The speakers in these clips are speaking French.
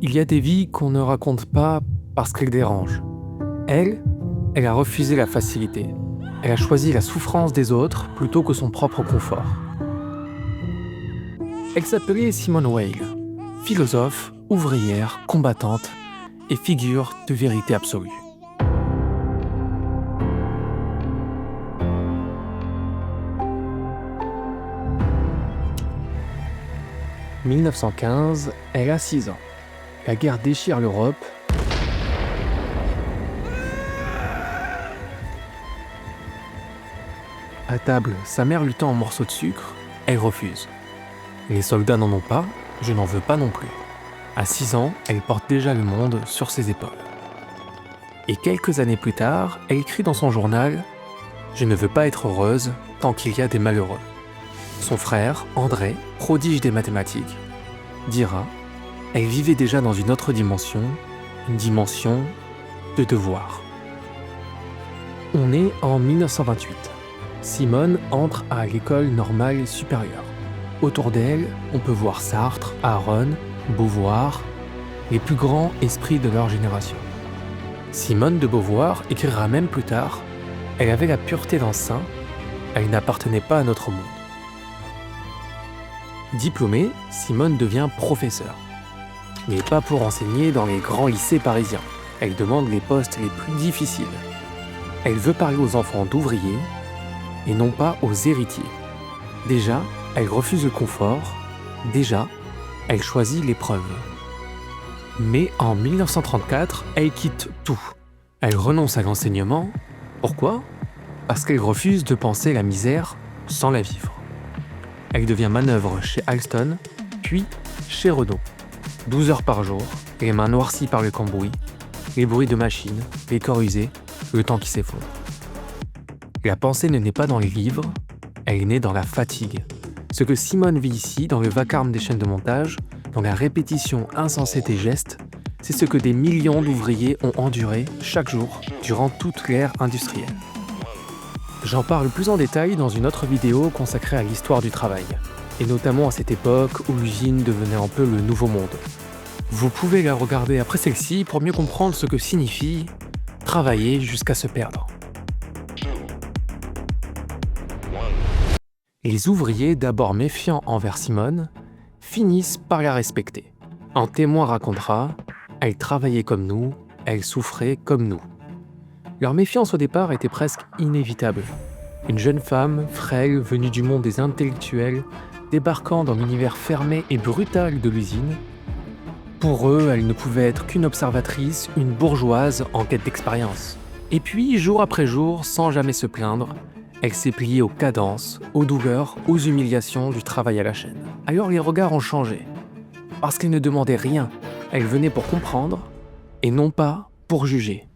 Il y a des vies qu'on ne raconte pas parce qu'elles dérangent. Elle a refusé la facilité. Elle a choisi la souffrance des autres plutôt que son propre confort. Elle s'appelait Simone Weil, philosophe, ouvrière, combattante et figure de vérité absolue. « 1915, elle a 6 ans. La guerre déchire l'Europe. À table, sa mère lui tend un morceau de sucre, elle refuse. Les soldats n'en ont pas, je n'en veux pas non plus. À 6 ans, elle porte déjà le monde sur ses épaules. Et quelques années plus tard, elle écrit dans son journal « Je ne veux pas être heureuse tant qu'il y a des malheureux ». Son frère, André, prodige des mathématiques, dira « Elle vivait déjà dans une autre dimension, une dimension de devoir ». On est en 1928. Simone entre à l'école normale supérieure. Autour d'elle, on peut voir Sartre, Aron, Beauvoir, les plus grands esprits de leur génération. Simone de Beauvoir écrira même plus tard « Elle avait la pureté d'un saint, elle n'appartenait pas à notre monde ». Diplômée, Simone devient professeure. Mais pas pour enseigner dans les grands lycées parisiens. Elle demande les postes les plus difficiles. Elle veut parler aux enfants d'ouvriers et non pas aux héritiers. Déjà, elle refuse le confort. Déjà, elle choisit l'épreuve. Mais en 1934, elle quitte tout. Elle renonce à l'enseignement. Pourquoi ? Parce qu'elle refuse de penser la misère sans la vivre. Elle devient manœuvre chez Alstom, puis chez Renault. 12 heures par jour, les mains noircies par le cambouis, les bruits de machines, les corps usés, le temps qui s'effondre. La pensée ne naît pas dans les livres, elle est née dans la fatigue. Ce que Simone vit ici, dans le vacarme des chaînes de montage, dans la répétition insensée des gestes, c'est ce que des millions d'ouvriers ont enduré chaque jour durant toute l'ère industrielle. J'en parle plus en détail dans une autre vidéo consacrée à l'histoire du travail, et notamment à cette époque où l'usine devenait un peu le nouveau monde. Vous pouvez la regarder après celle-ci pour mieux comprendre ce que signifie travailler jusqu'à se perdre. Les ouvriers, d'abord méfiants envers Simone, finissent par la respecter. Un témoin racontera « Elle travaillait comme nous, elle souffrait comme nous ». Leur méfiance au départ était presque inévitable. Une jeune femme, frêle, venue du monde des intellectuels, débarquant dans l'univers fermé et brutal de l'usine. Pour eux, elle ne pouvait être qu'une observatrice, une bourgeoise en quête d'expérience. Et puis, jour après jour, sans jamais se plaindre, elle s'est pliée aux cadences, aux douleurs, aux humiliations du travail à la chaîne. Alors les regards ont changé. Parce qu'elle ne demandait rien, elle venait pour comprendre, et non pas pour juger.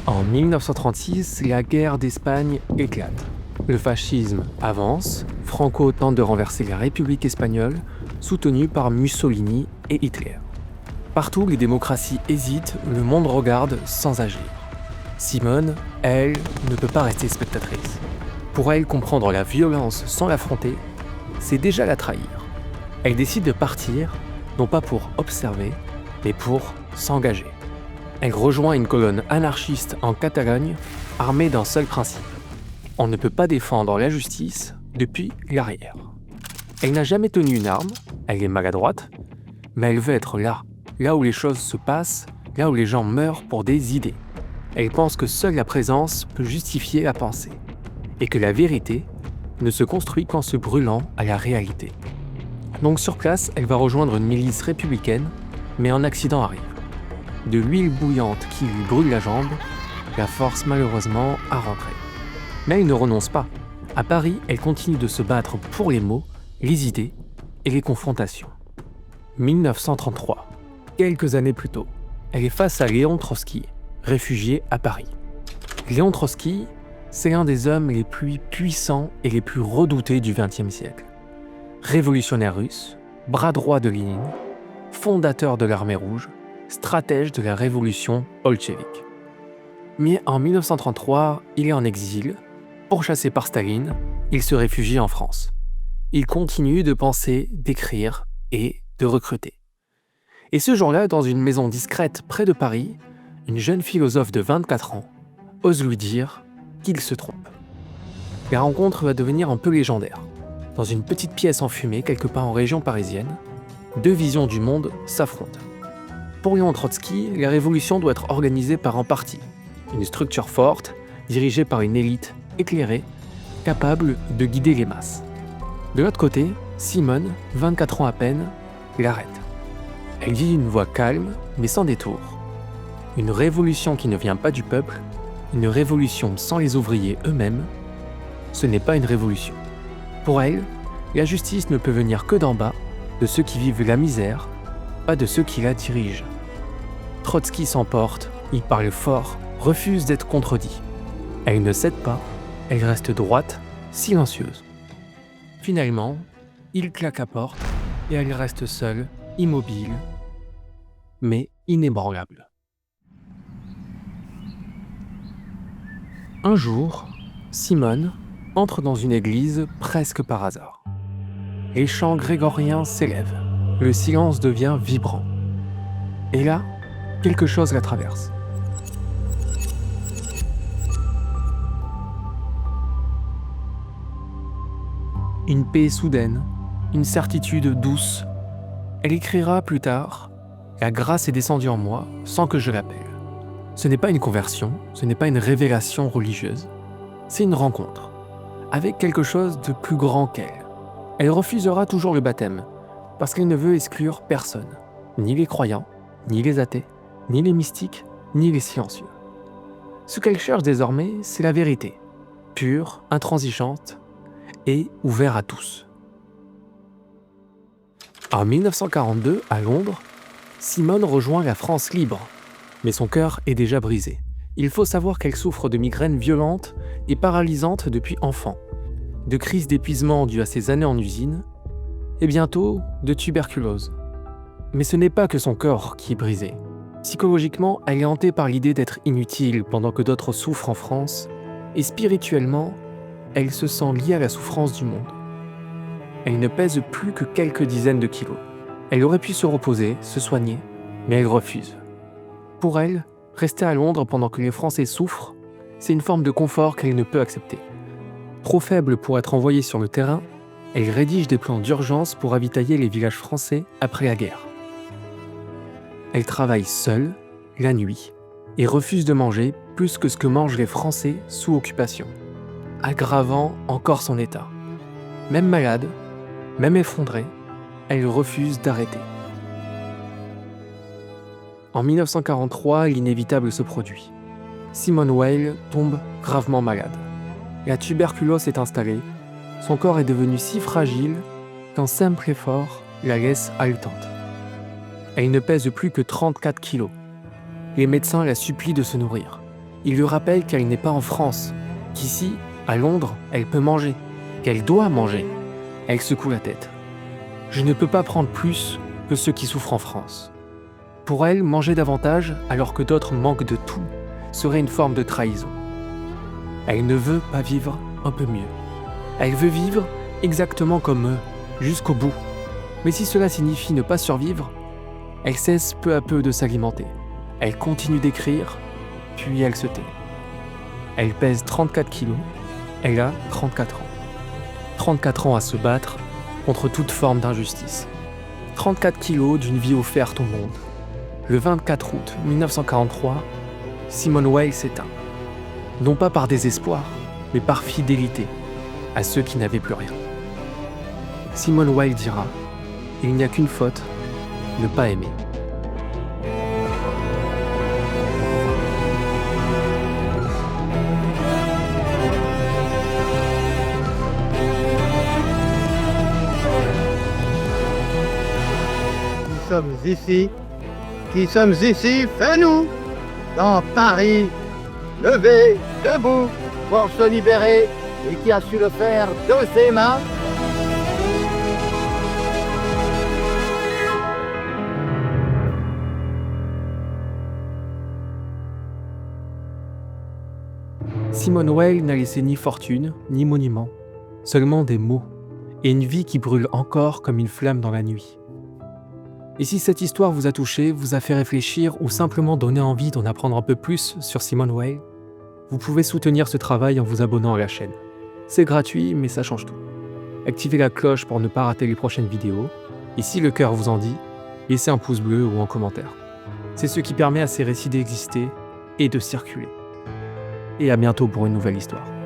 En 1936, la guerre d'Espagne éclate. Le fascisme avance, Franco tente de renverser la République espagnole, soutenue par Mussolini et Hitler. Partout, les démocraties hésitent, le monde regarde sans agir. Simone, elle, ne peut pas rester spectatrice. Pour elle, comprendre la violence sans l'affronter, c'est déjà la trahir. Elle décide de partir, non pas pour observer, mais pour s'engager. Elle rejoint une colonne anarchiste en Catalogne, armée d'un seul principe. On ne peut pas défendre la justice depuis l'arrière. Elle n'a jamais tenu une arme, elle est maladroite, mais elle veut être là où les choses se passent, là où les gens meurent pour des idées. Elle pense que seule la présence peut justifier la pensée, et que la vérité ne se construit qu'en se brûlant à la réalité. Donc sur place, elle va rejoindre une milice républicaine, mais un accident arrive. De l'huile bouillante qui lui brûle la jambe, la force malheureusement à rentrer. Mais elle ne renonce pas. À Paris, elle continue de se battre pour les mots, les idées et les confrontations. 1933. Quelques années plus tôt, elle est face à Léon Trotsky, réfugié à Paris. Léon Trotsky, c'est l'un des hommes les plus puissants et les plus redoutés du XXe siècle. Révolutionnaire russe, bras droit de Lénine, fondateur de l'armée rouge, stratège de la révolution bolchevique. Mais en 1933, il est en exil. Pourchassé par Staline, il se réfugie en France. il continue de penser, d'écrire et de recruter. Et ce jour-là, dans une maison discrète près de Paris, une jeune philosophe de 24 ans ose lui dire qu'il se trompe. La rencontre va devenir un peu légendaire. Dans une petite pièce enfumée, quelque part en région parisienne, deux visions du monde s'affrontent. Pour Léon Trotsky, la révolution doit être organisée par un parti, une structure forte, dirigée par une élite éclairée, capable de guider les masses. De l'autre côté, Simone, 24 ans à peine, l'arrête. Elle dit d'une voix calme, mais sans détour. Une révolution qui ne vient pas du peuple, une révolution sans les ouvriers eux-mêmes, ce n'est pas une révolution. Pour elle, la justice ne peut venir que d'en bas, de ceux qui vivent la misère, pas de ceux qui la dirigent. Trotsky s'emporte, il parle fort, refuse d'être contredit. Elle ne cède pas, elle reste droite, silencieuse. Finalement, il claque à porte et elle reste seule, immobile, mais inébranlable. Un jour, Simone entre dans une église presque par hasard. Les chants grégoriens s'élèvent, le silence devient vibrant. Et là, quelque chose la traverse. Une paix soudaine, une certitude douce. Elle écrira plus tard « La grâce est descendue en moi sans que je l'appelle ». Ce n'est pas une conversion, ce n'est pas une révélation religieuse, c'est une rencontre, avec quelque chose de plus grand qu'elle. Elle refusera toujours le baptême, parce qu'elle ne veut exclure personne, ni les croyants, ni les athées, ni les mystiques, ni les silencieux. Ce qu'elle cherche désormais, c'est la vérité, pure, intransigeante et ouverte à tous. En 1942, à Londres, Simone rejoint la France libre, mais son cœur est déjà brisé. Il faut savoir qu'elle souffre de migraines violentes et paralysantes depuis enfant, de crises d'épuisement dues à ses années en usine, et bientôt de tuberculose. Mais ce n'est pas que son corps qui est brisé. Psychologiquement, elle est hantée par l'idée d'être inutile pendant que d'autres souffrent en France, et spirituellement, elle se sent liée à la souffrance du monde. Elle ne pèse plus que quelques dizaines de kilos. Elle aurait pu se reposer, se soigner, mais elle refuse. Pour elle, rester à Londres pendant que les Français souffrent, c'est une forme de confort qu'elle ne peut accepter. Trop faible pour être envoyée sur le terrain, elle rédige des plans d'urgence pour ravitailler les villages français après la guerre. Elle travaille seule, la nuit, et refuse de manger plus que ce que mangent les Français sous occupation, aggravant encore son état. Même malade, même effondrée, elle refuse d'arrêter. En 1943, l'inévitable se produit. Simone Weil tombe gravement malade. La tuberculose est installée, son corps est devenu si fragile qu'un simple effort la laisse haletante. Elle ne pèse plus que 34 kilos. Les médecins la supplient de se nourrir. Ils lui rappellent qu'elle n'est pas en France, qu'ici, à Londres, elle peut manger, qu'elle doit manger. Elle secoue la tête. Je ne peux pas prendre plus que ceux qui souffrent en France. Pour elle, manger davantage alors que d'autres manquent de tout serait une forme de trahison. Elle ne veut pas vivre un peu mieux. Elle veut vivre exactement comme eux, jusqu'au bout. Mais si cela signifie ne pas survivre, elle cesse peu à peu de s'alimenter. Elle continue d'écrire, puis elle se tait. Elle pèse 34 kilos, elle a 34 ans. 34 ans à se battre contre toute forme d'injustice. 34 kilos d'une vie offerte au monde. Le 24 août 1943, Simone Weil s'éteint. Non pas par désespoir, mais par fidélité à ceux qui n'avaient plus rien. Simone Weil dira « Il n'y a qu'une faute, ne pas aimer ». Qui sommes ici, fais-nous, dans Paris, levé, debout, pour se libérer, et qui a su le faire de ses mains. Simone Weil n'a laissé ni fortune, ni monument, seulement des mots, et une vie qui brûle encore comme une flamme dans la nuit. Et si cette histoire vous a touché, vous a fait réfléchir ou simplement donné envie d'en apprendre un peu plus sur Simone Weil, vous pouvez soutenir ce travail en vous abonnant à la chaîne. C'est gratuit, mais ça change tout. Activez la cloche pour ne pas rater les prochaines vidéos, et si le cœur vous en dit, laissez un pouce bleu ou un commentaire. C'est ce qui permet à ces récits d'exister et de circuler. Et à bientôt pour une nouvelle histoire.